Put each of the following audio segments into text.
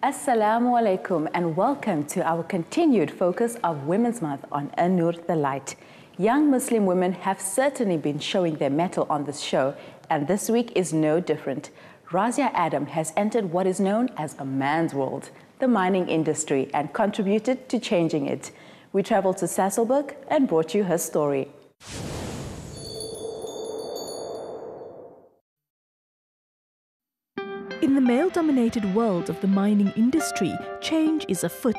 Assalamu alaikum and welcome to our continued focus of Women's Month on An Nur the Light. Young Muslim women have certainly been showing their mettle on this show, and this week is no different. Razia Adam has entered what is known as a man's world, the mining industry, and contributed to changing it. We traveled to Sasolburg and brought you her story. In the male-dominated world of the mining industry, change is afoot.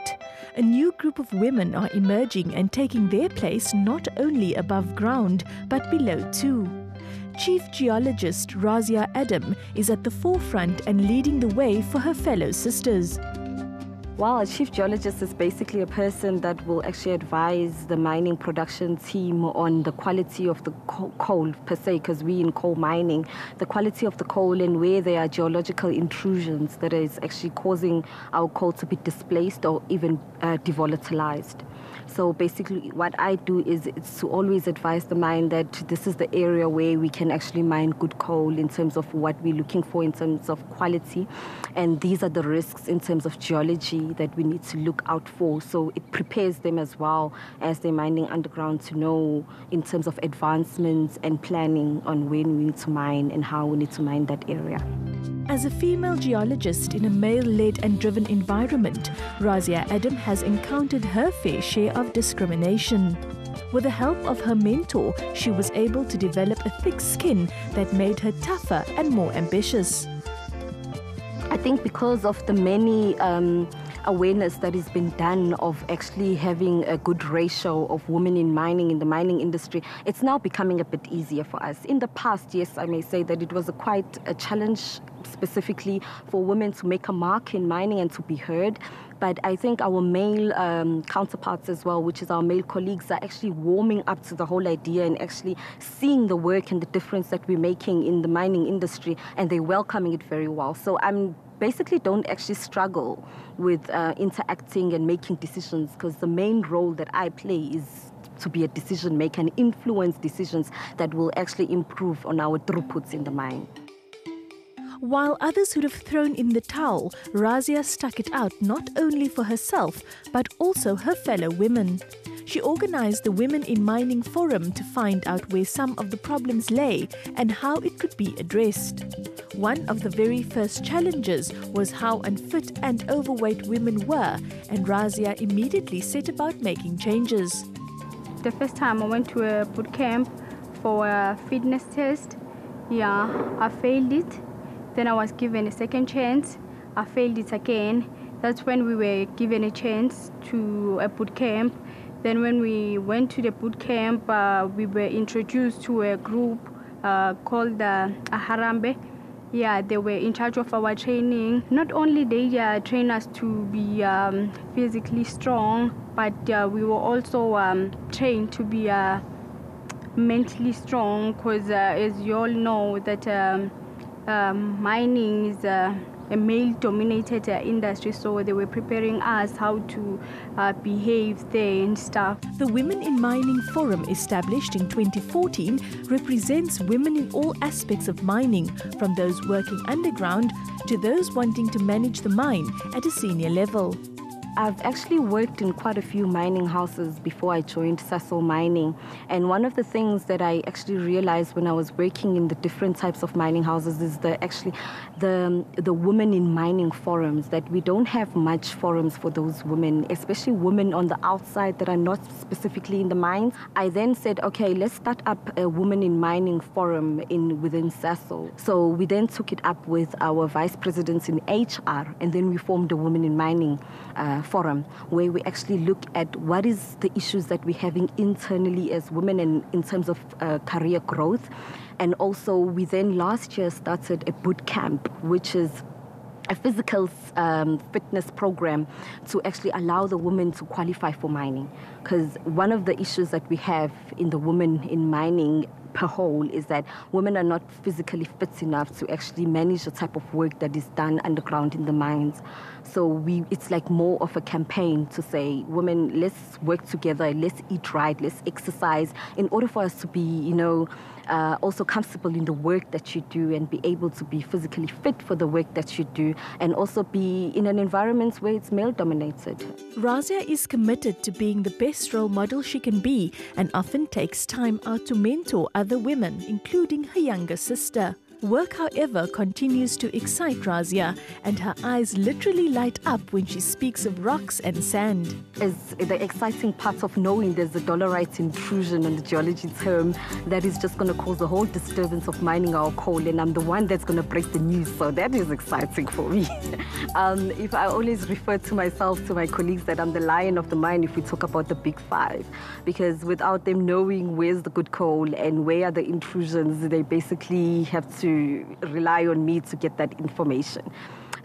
A new group of women are emerging and taking their place not only above ground, but below too. Chief Geologist Razia Adam is at the forefront and leading the way for her fellow sisters. Well, a chief geologist is basically a person that will actually advise the mining production team on the quality of the coal per se, because we in coal mining, the quality of the coal and where there are geological intrusions that is actually causing our coal to be displaced or even devolatilized. So basically what I do is it's to always advise the mine that this is the area where we can actually mine good coal in terms of what we're looking for in terms of quality. And these are the risks in terms of geology that we need to look out for. So it prepares them as well as they're mining underground to know in terms of advancements and planning on when we need to mine and how we need to mine that area. As a female geologist in a male-led and driven environment, Razia Adam has encountered her fair share of discrimination. With the help of her mentor, she was able to develop a thick skin that made her tougher and more ambitious. I think because of the many awareness that has been done of actually having a good ratio of women in the mining industry, it's now becoming a bit easier for us. In the past, yes, I may say that it was quite a challenge specifically for women to make a mark in mining and to be heard. But I think our male counterparts as well, which is our male colleagues, are actually warming up to the whole idea and actually seeing the work and the difference that we're making in the mining industry, and they're welcoming it very well. So I'm basically don't actually struggle with interacting and making decisions, because the main role that I play is to be a decision maker and influence decisions that will actually improve on our throughputs in the mine. While others would have thrown in the towel, Razia stuck it out not only for herself, but also her fellow women. She organized the Women in Mining Forum to find out where some of the problems lay and how it could be addressed. One of the very first challenges was how unfit and overweight women were, and Razia immediately set about making changes. The first time I went to a boot camp for a fitness test, I failed it. Then I was given a second chance. I failed it again. That's when we were given a chance to a boot camp. Then when we went to the boot camp, we were introduced to a group called Aharambe. They were in charge of our training. Not only they train us to be physically strong, but we were also trained to be mentally strong, because as you all know that mining is a male-dominated industry, so they were preparing us how to behave there and stuff. The Women in Mining Forum, established in 2014, represents women in all aspects of mining, from those working underground to those wanting to manage the mine at a senior level. I've actually worked in quite a few mining houses before I joined Sasol Mining, and one of the things that I actually realized when I was working in the different types of mining houses is the women in mining forums, that we don't have much forums for those women, especially women on the outside that are not specifically in the mines. I then said, okay, let's start up a women in mining forum within Sasol. So we then took it up with our vice presidents in HR, and then we formed a women in mining forum, where we actually look at what is the issues that we're having internally as women and in terms of career growth. And also we then last year started a boot camp, which is a physical fitness program to actually allow the women to qualify for mining. Because one of the issues that we have in the women in mining per whole is that women are not physically fit enough to actually manage the type of work that is done underground in the mines. So it's like more of a campaign to say, women, let's work together, let's eat right, let's exercise in order for us to be, you know, also comfortable in the work that you do and be able to be physically fit for the work that you do and also be in an environment where it's male-dominated. Razia is committed to being the best role model she can be and often takes time out to mentor other women, including her younger sister. Work, however, continues to excite Razia, and her eyes literally light up when she speaks of rocks and sand. It's the exciting part of knowing there's a dolerite intrusion in the geology term that is just going to cause a whole disturbance of mining our coal, and I'm the one that's going to break the news, so that is exciting for me. If I always refer to myself, to my colleagues, that I'm the lion of the mine if we talk about the big five, because without them knowing where's the good coal and where are the intrusions, they basically have to rely on me to get that information.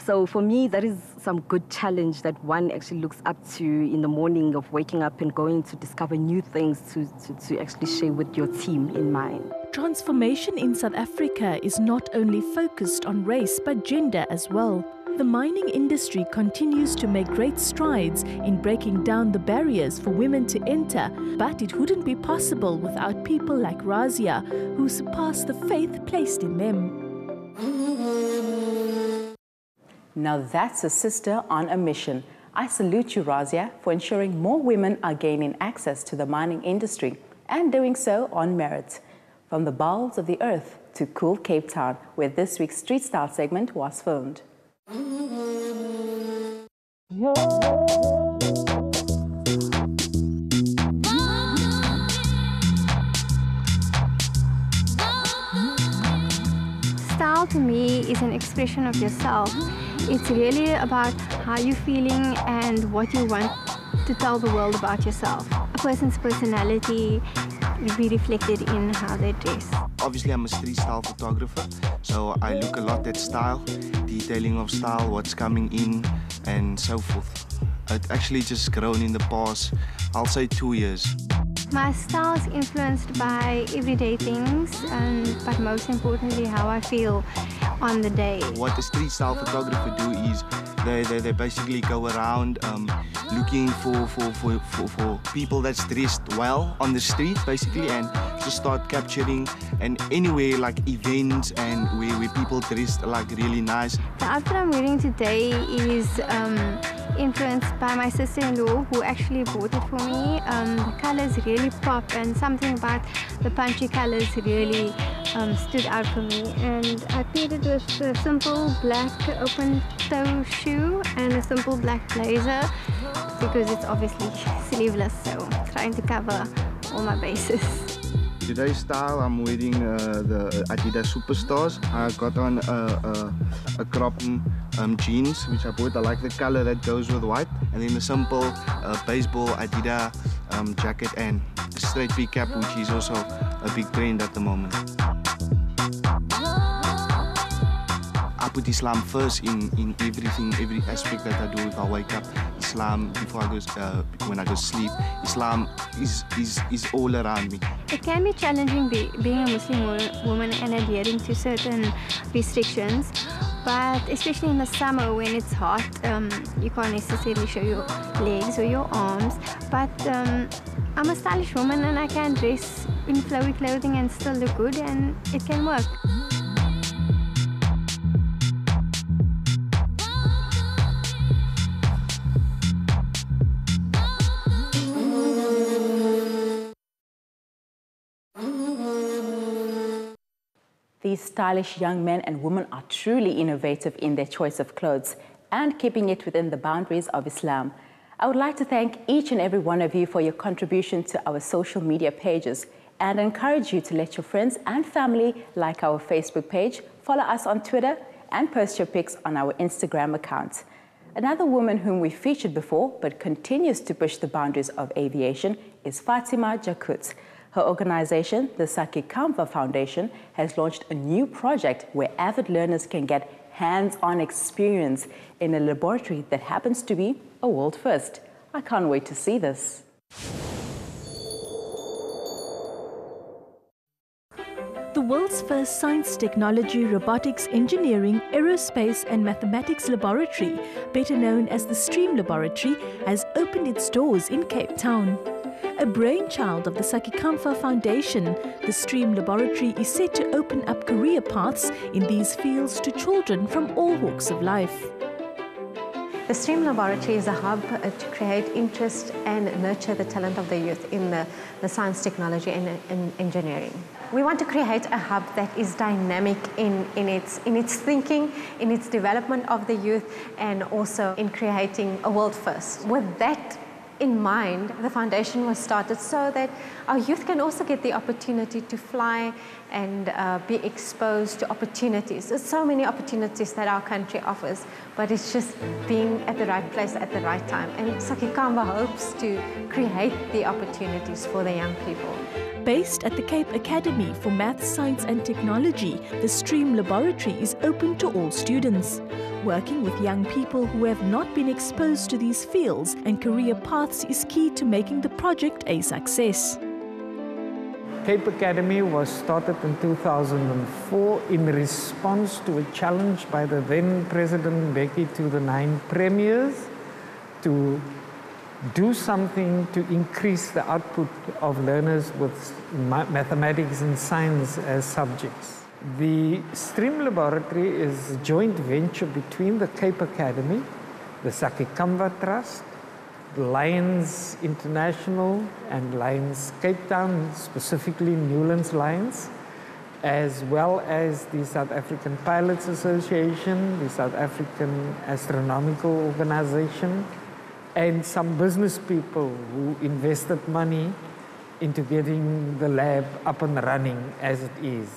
So for me, that is some good challenge that one actually looks up to in the morning of waking up and going to discover new things to actually share with your team in mind. Transformation in South Africa is not only focused on race but gender as well. The mining industry continues to make great strides in breaking down the barriers for women to enter, but it wouldn't be possible without people like Razia, who surpass the faith placed in them. Now that's a sister on a mission. I salute you, Razia, for ensuring more women are gaining access to the mining industry and doing so on merit. From the bowels of the earth to cool Cape Town, where this week's Street Style segment was filmed. Style to me is an expression of yourself. It's really about how you're feeling and what you want to tell the world about yourself. A person's personality will be reflected in how they dress. Obviously, I'm a street style photographer, so I look a lot at style, detailing of style, what's coming in, and so forth. It's actually just grown in the past, I'll say 2 years. My style is influenced by everyday things, but most importantly, how I feel on the day. What the street style photographer do is they basically go around looking for people that's dressed well on the street, basically, and just start capturing and anywhere like events and where people dressed like really nice. The outfit I'm wearing today is influenced by my sister-in-law, who actually bought it for me. The colors really pop, and something about the punchy colors really stood out for me. And I paired it with a simple black open-toe shoe and a simple black blazer, because it's obviously sleeveless, so trying to cover all my bases. Today's style, I'm wearing the Adidas Superstars. I got on a crop jeans, which I bought. I like the color that goes with white. And then a simple baseball Adidas jacket and a straight peak cap, which is also a big trend at the moment. I put Islam first in everything, every aspect that I do. If I wake up, Islam, before I go, when I go to sleep, Islam is all around me. It can be challenging being a Muslim woman and adhering to certain restrictions, but especially in the summer when it's hot, you can't necessarily show your legs or your arms. But I'm a stylish woman and I can dress in flowy clothing and still look good, and it can work. These stylish young men and women are truly innovative in their choice of clothes and keeping it within the boundaries of Islam. I would like to thank each and every one of you for your contribution to our social media pages and encourage you to let your friends and family like our Facebook page, follow us on Twitter, and post your pics on our Instagram account. Another woman whom we featured before but continues to push the boundaries of aviation is Fatima Jakut. Her organization, the Saki Kamva Foundation, has launched a new project where avid learners can get hands-on experience in a laboratory that happens to be a world first. I can't wait to see this. world's first science, technology, robotics, engineering, aerospace and mathematics laboratory, better known as the STREAM Laboratory, has opened its doors in Cape Town. A brainchild of the Sakikamfa Foundation, the STREAM Laboratory is set to open up career paths in these fields to children from all walks of life. The STREAM Laboratory is a hub to create interest and nurture the talent of the youth in the science, technology and engineering. We want to create a hub that is dynamic in its thinking, in its development of the youth, and also in creating a world first. With that in mind, the foundation was started so that our youth can also get the opportunity to fly and be exposed to opportunities. There's so many opportunities that our country offers, but it's just being at the right place at the right time. And Sakikamfa hopes to create the opportunities for the young people. Based at the Cape Academy for Maths, Science and Technology, the STREAM Laboratory is open to all students. Working with young people who have not been exposed to these fields and career paths is key to making the project a success. Cape Academy was started in 2004 in response to a challenge by the then President Mbeki to the 9 premiers to do something to increase the output of learners with mathematics and science as subjects. The STREAM Laboratory is a joint venture between the Cape Academy, the Sakikamfa Trust, Lions International and Lions Cape Town, specifically Newlands Lions, as well as the South African Pilots Association, the South African Astronomical Organization, and some business people who invested money into getting the lab up and running as it is.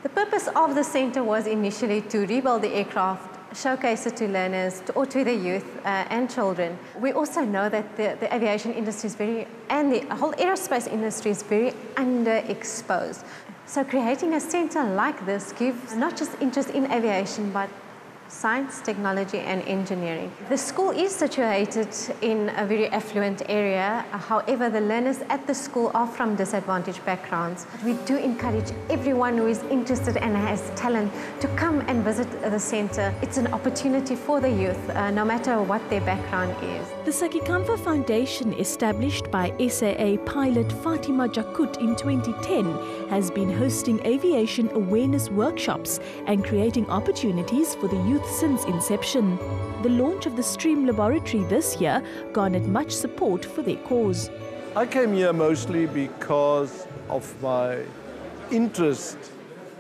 The purpose of the center was initially to rebuild the aircraft, showcase it to learners or to the youth and children. We also know that the aviation industry is and the whole aerospace industry is very underexposed. So creating a center like this gives not just interest in aviation, but science, technology and engineering. The school is situated in a very affluent area. However, the learners at the school are from disadvantaged backgrounds. We do encourage everyone who is interested and has talent to come and visit the center. It's an opportunity for the youth, no matter what their background is. The Sakikamfa Foundation, established by SAA pilot Fatima Jakut in 2010, has been hosting aviation awareness workshops and creating opportunities for the youth since inception. The launch of the STREAM Laboratory this year garnered much support for their cause. I came here mostly because of my interest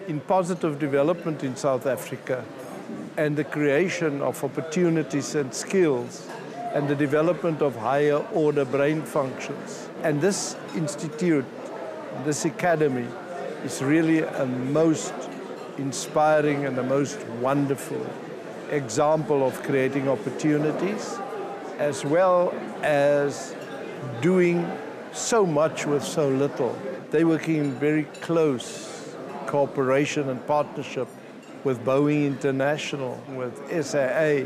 in positive development in South Africa and the creation of opportunities and skills and the development of higher order brain functions. And this institute, this academy, is really a most inspiring and the most wonderful example of creating opportunities, as well as doing so much with so little. They're working in very close cooperation and partnership with Boeing International, with SAA,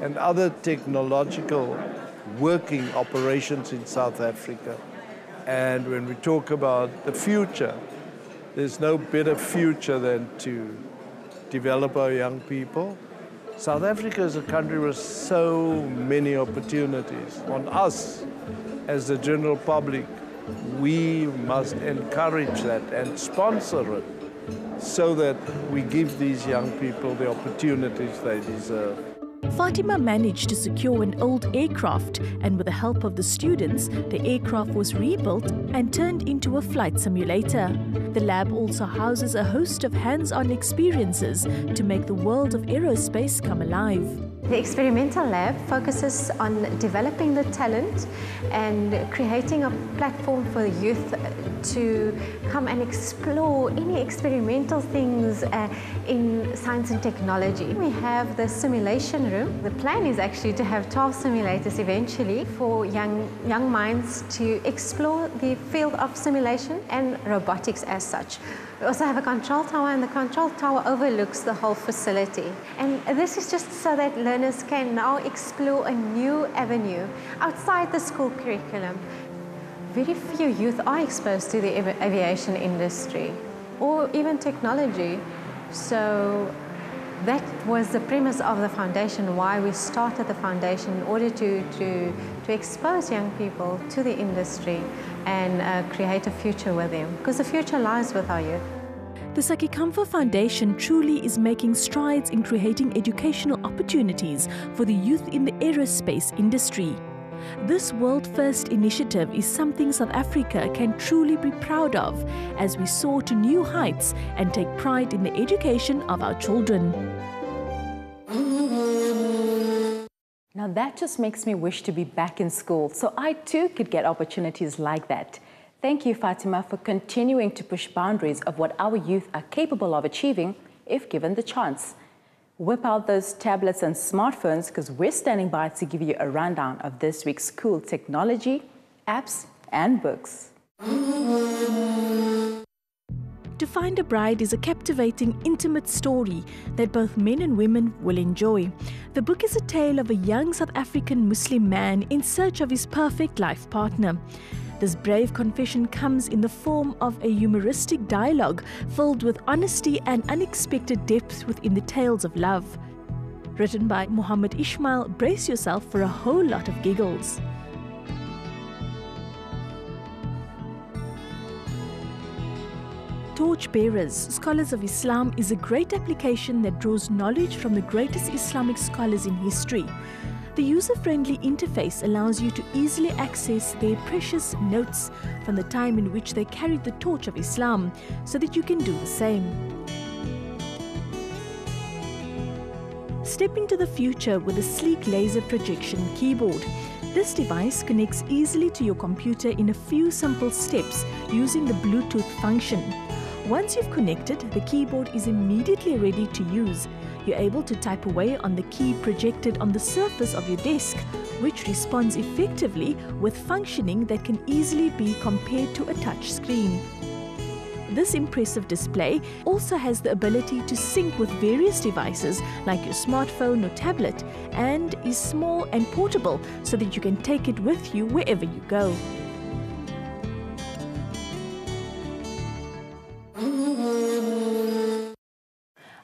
and other technological working operations in South Africa. And when we talk about the future, there's no better future than to develop our young people. South Africa is a country with so many opportunities. On us, as the general public, we must encourage that and sponsor it so that we give these young people the opportunities they deserve. Fatima managed to secure an old aircraft, and with the help of the students, the aircraft was rebuilt and turned into a flight simulator. The lab also houses a host of hands-on experiences to make the world of aerospace come alive. The experimental lab focuses on developing the talent and creating a platform for the youth to come and explore any experimental things in science and technology. We have the simulation room. The plan is actually to have 12 simulators eventually for young minds to explore the field of simulation and robotics as such. We also have a control tower, and the control tower overlooks the whole facility. And this is just so that learners can now explore a new avenue outside the school curriculum. Very few youth are exposed to the aviation industry. or even technology. So that was the premise of the foundation, why we started the foundation, in order to expose young people to the industry and create a future with them, because the future lies with our youth. The Sakikamfa Foundation truly is making strides in creating educational opportunities for the youth in the aerospace industry. This world-first initiative is something South Africa can truly be proud of as we soar to new heights and take pride in the education of our children. Now that just makes me wish to be back in school, so I too could get opportunities like that. Thank you, Fatima, for continuing to push boundaries of what our youth are capable of achieving if given the chance. Whip out those tablets and smartphones, because we're standing by to give you a rundown of this week's cool technology, apps, and books. To Find a Bride is a captivating, intimate story that both men and women will enjoy. The book is a tale of a young South African Muslim man in search of his perfect life partner. This brave confession comes in the form of a humoristic dialogue filled with honesty and unexpected depth within the tales of love. Written by Muhammad Ismail, brace yourself for a whole lot of giggles. Torchbearers, Scholars of Islam is a great application that draws knowledge from the greatest Islamic scholars in history. The user-friendly interface allows you to easily access their precious notes from the time in which they carried the torch of Islam, so that you can do the same. Step into the future with a sleek laser projection keyboard. This device connects easily to your computer in a few simple steps using the Bluetooth function. Once you've connected, the keyboard is immediately ready to use. You're able to type away on the key projected on the surface of your desk, which responds effectively with functioning that can easily be compared to a touch screen. This impressive display also has the ability to sync with various devices like your smartphone or tablet, and is small and portable so that you can take it with you wherever you go.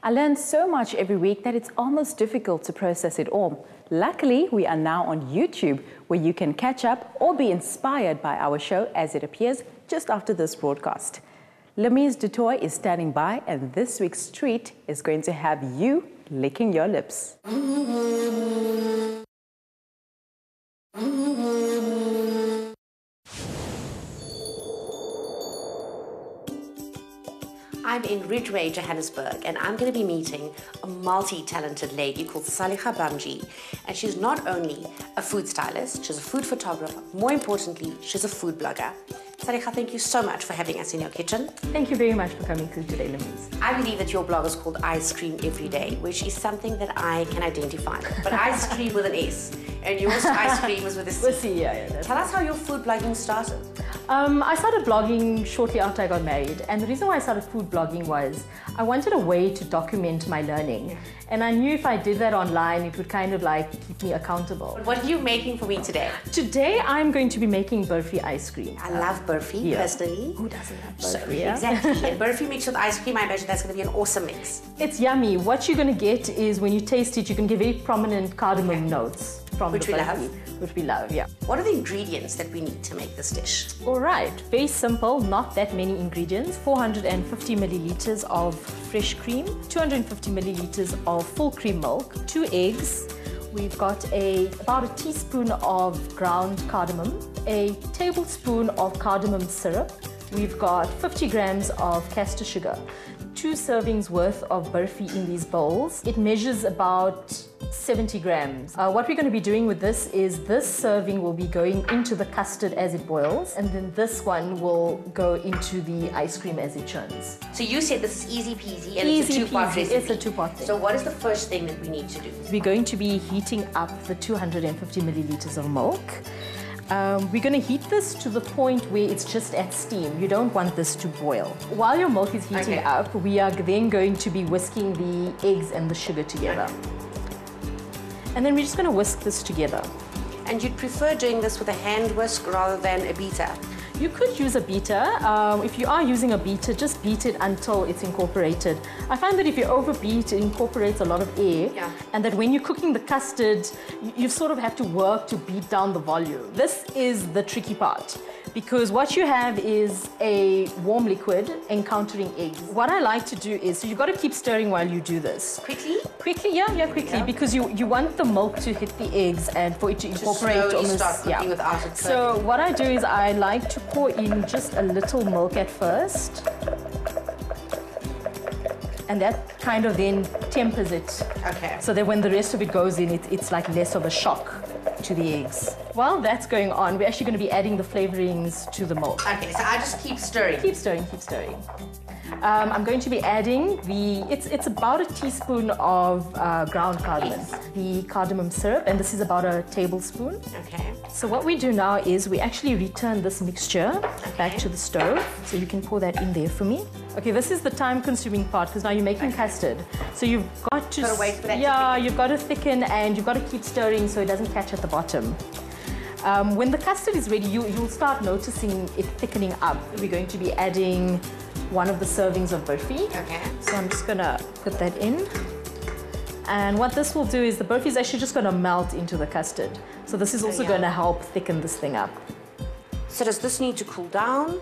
I learn so much every week that it's almost difficult to process it all. Luckily, we are now on YouTube, where you can catch up or be inspired by our show as it appears just after this broadcast. Lemise Dutoy is standing by, and this week's treat is going to have you licking your lips. I'm in Ridgeway, Johannesburg, and I'm going to be meeting a multi-talented lady called Saliha Bamji. And she's not only a food stylist, she's a food photographer. More importantly, she's a food blogger. Saliha, thank you so much for having us in your kitchen. Thank you very much for coming through today, Lemise. I believe that your blog is called Ice Cream Every Day, which is something that I can identify with. But ice cream with an S, and yours ice cream is with a C. With C, yeah. Tell us how your food blogging started. I started blogging shortly after I got married, and the reason why I started food blogging was I wanted a way to document my learning. And I knew if I did that online, it would kind of like keep me accountable. What are you making for me today? Today, I'm going to be making burfi ice cream. I love burfi, personally. Who doesn't love burfi? So, exactly. And burfi mixed with ice cream, I imagine that's going to be an awesome mix. It's yummy. What you're going to get is when you taste it, you can get very prominent cardamom notes from which the we burfi, love. Which we love, yeah. What are the ingredients that we need to make this dish? All right, very simple, not that many ingredients. 450 milliliters of fresh cream, 250 milliliters of full cream milk, 2 eggs. We've got about a teaspoon of ground cardamom, a tablespoon of cardamom syrup. We've got 50 grams of castor sugar, 2 servings worth of burfi in these bowls. It measures about 70 grams. What we're going to be doing with this is this serving will be going into the custard as it boils, and then this one will go into the ice cream as it churns. So you said this is easy peasy, and it's a two-part recipe. It's a two-part thing. So what is the first thing that we need to do? We're going to be heating up the 250 milliliters of milk. We're going to heat this to the point where it's just at steam. You don't want this to boil. While your milk is heating up, we are then going to be whisking the eggs and the sugar together. And then we're just going to whisk this together. And you'd prefer doing this with a hand whisk rather than a beater? You could use a beater. If you are using a beater, just beat it until it's incorporated. I find that if you overbeat, it incorporates a lot of air, and that when you're cooking the custard, you sort of have to work to beat down the volume. This is the tricky part, because what you have is a warm liquid encountering eggs. What I like to do is, so you've got to keep stirring while you do this. Quickly? Quickly, yeah, quickly, because you want the milk to hit the eggs and for it to incorporate almost. Start cooking without it. So what I do is I like to pour in just a little milk at first, and that kind of then tempers it. Okay. So that when the rest of it goes in, it's like less of a shock to the eggs. While that's going on, we're actually going to be adding the flavorings to the milk. Okay, so I just keep stirring. Keep stirring, keep stirring. I'm going to be adding it's about a teaspoon of ground cardamom, the cardamom syrup, and this is about a tablespoon. Okay. So what we do now is we actually return this mixture back to the stove. So you can pour that in there for me. Okay, this is the time-consuming part, because now you're making custard. So you've got to wait for that you've got to thicken, and you've got to keep stirring so it doesn't catch at the bottom. When the custard is ready, you'll start noticing it thickening up. We're going to be adding one of the servings of burfi. Okay. So I'm just gonna put that in. And what this will do is the burfi is actually just gonna melt into the custard. So this is also gonna help thicken this thing up. So does this need to cool down?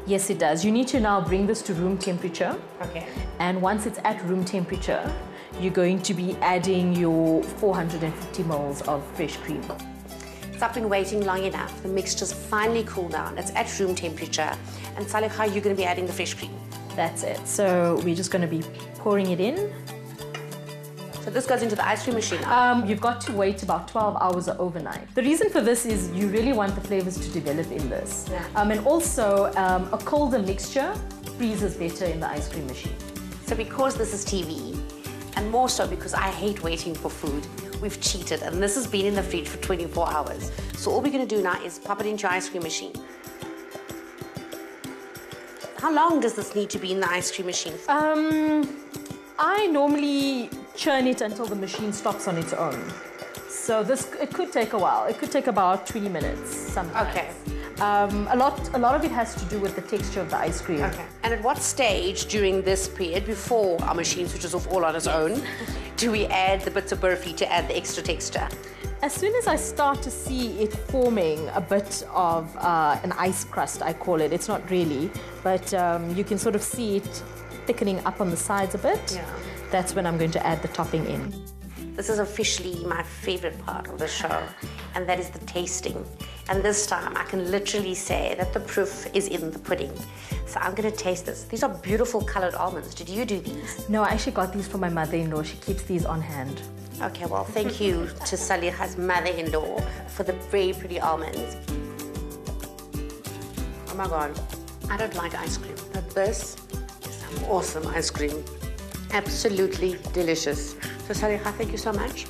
Yes, it does. You need to now bring this to room temperature. Okay. And once it's at room temperature, you're going to be adding your 450 ml of fresh cream. So I've been waiting long enough. The mixture's finally cooled down. It's at room temperature. And Saliha, you're going to be adding the fresh cream. That's it. So we're just going to be pouring it in. So this goes into the ice cream machine. You've got to wait about 12 hours or overnight. The reason for this is you really want the flavors to develop in this. Yeah. And also, a colder mixture freezes better in the ice cream machine. So because this is TV, and more so because I hate waiting for food, we've cheated, and this has been in the fridge for 24 hours. So all we're going to do now is pop it into your ice cream machine. How long does this need to be in the ice cream machine? I normally churn it until the machine stops on its own. So it could take a while. It could take about 20 minutes sometimes. Okay. A lot of it has to do with the texture of the ice cream. Okay. And at what stage during this period, before our machine switches off all on its own, do we add the bits of burfi to add the extra texture? As soon as I start to see it forming a bit of an ice crust, I call it. It's not really, but you can sort of see it thickening up on the sides a bit. Yeah. That's when I'm going to add the topping in. This is officially my favorite part of the show, and that is the tasting. And this time I can literally say that the proof is in the pudding. So I'm going to taste this. These are beautiful colored almonds. Did you do these? No, I actually got these from my mother-in-law. She keeps these on hand. Okay, well, thank you to Saliha's mother-in-law for the very pretty almonds. Oh my God, I don't like ice cream, but this is some awesome ice cream. Absolutely delicious. So Saliha, thank you so much.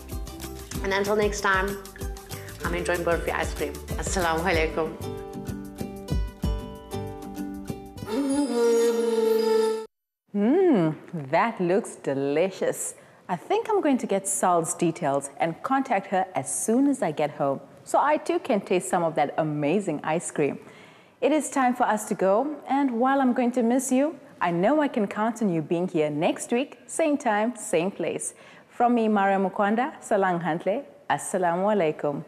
And until next time, I'm enjoying burfi ice cream. Assalamu alaikum. That looks delicious. I think I'm going to get Sal's details and contact her as soon as I get home, so I too can taste some of that amazing ice cream. It is time for us to go, and while I'm going to miss you, I know I can count on you being here next week, same time, same place. From me, Maria Mukwanda, Salang Hantle, Assalamu alaikum.